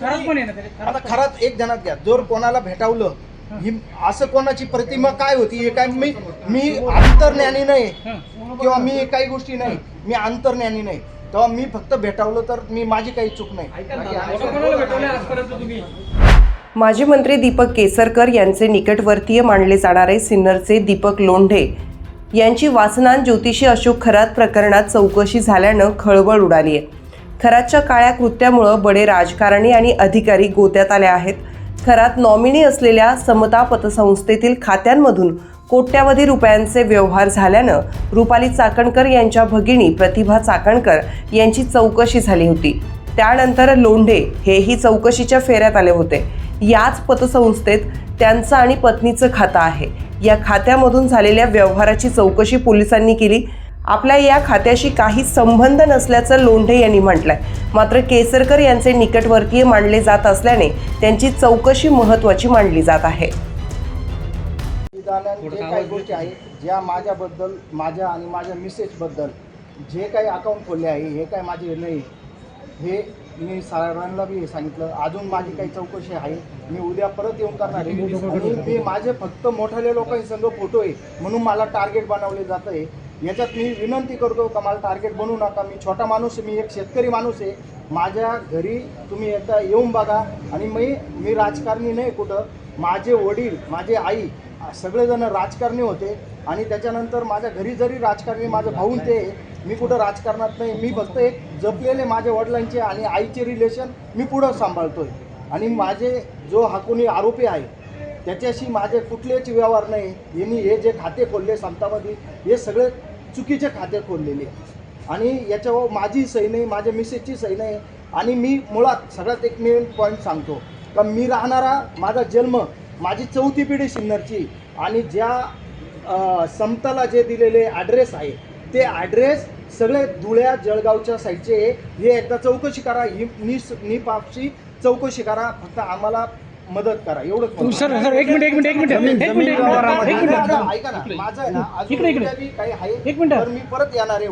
आता खरात एक जणात घ्या, जर कोणाला भेटावलं ही असं कोणाची प्रतिमा काय होती हे काय मी अंतर्ज्ञानी नाही किंवा मी काही गोष्टी नाही, मी अंतर्ज्ञानी नाही, तेव्हा मी फक्त भेटावलं तर मी माझी काही चूक नाही। माजी मंत्री दीपक केसरकर यांचे निकटवर्तीय मानले जाणारे सिन्नरचे दीपक लोंढे यांची वासनान ज्योतिषी अशोक खरात प्रकरणात चौकशी झाल्यानं खळबळ उडाली आहे। खरातच्या काळ्या कृत्यामुळे बडे राजकारणी आणि अधिकारी गोत्यात आले आहेत। खरात नॉमिनी असलेल्या समता पतसंस्थेतील खात्यांमधून कोट्यावधी रुपयांचे व्यवहार झाल्यानं रुपाली चाकणकर यांच्या भगिनी प्रतिभा चाकणकर यांची चौकशी झाली होती। त्यानंतर लोंढे हेही चौकशीच्या फेऱ्यात आले होते। याच पतसंस्थेत त्यांचं आणि पत्नीचं खातं आहे। या खात्यामधून झालेल्या व्यवहाराची चौकशी पोलिसांनी केली। आपल्या या खात्याशी काही संबंध नसल्याचं लोंढे यांनी म्हटलंय। मात्र केसरकर यांचे निकटवर्तीय मानले जात असल्याने त्यांची चौकशी महत्त्वाची मानली जात आहे। जे काही गोष्टी आहेत ज्या माझ्याबद्दल, माझ्या आणि माझ्या मिसेसबद्दल जे काही अकाउंट खोलले आहे हे काय माझे नाही, हे मी साहेबांना बी सांगितलं। अजून माझी काही चौकशी आहे, मी उद्या परत येऊन करणार आहे। आणि मी माझे फक्त मोठ्या लोकांसंग फोटो आहे म्हणून मला टार्गेट बनवले जातं आहे। याच्यात मी विनंती करतो का मला टार्गेट बनवू नका। मी छोटा माणूस आहे, मी एक शेतकरी माणूस आहे। माझ्या घरी तुम्ही एकदा येऊन बघा। आणि मी राजकारणी नाही कुठं, माझे वडील, माझे आई सगळेजण राजकारणी होते आणि त्याच्यानंतर माझ्या घरी जरी राजकारणी माझं भाऊन ते, मी कुठं राजकारणात नाही। मी फक्त एक जपलेले माझ्या वडिलांचे आणि आईचे रिलेशन मी पुढं सांभाळतोय। आणि माझे जो हा कोणी आरोपी आहे त्याच्याशी माझे कुठलेच व्यवहार नाही। यांनी हे जे खाते खोलले समतामध्ये हे सगळे चुकीचे खाते खोललेले आणि याच्यावर माझी सही नाही, माझ्या मिसेसची सही नाही। आणि मी मुळात सगळ्यात एक मेन पॉईंट सांगतो का मी राहणारा, माझा जन्म, माझी 4थी पिढी सिन्नरची आणि ज्या समताला जे दिलेले ॲड्रेस आहे ते ॲड्रेस सगळे धुळ्या जळगावच्या साईडचे। हे एकदा चौकशी करा, ही निपापची चौकशी करा, फक्त आम्हाला मदत करा एवढंच। सर एक मिनिट ऐका ना, माझं आहे ना अजून काही आहे तर मी परत येणार आहे।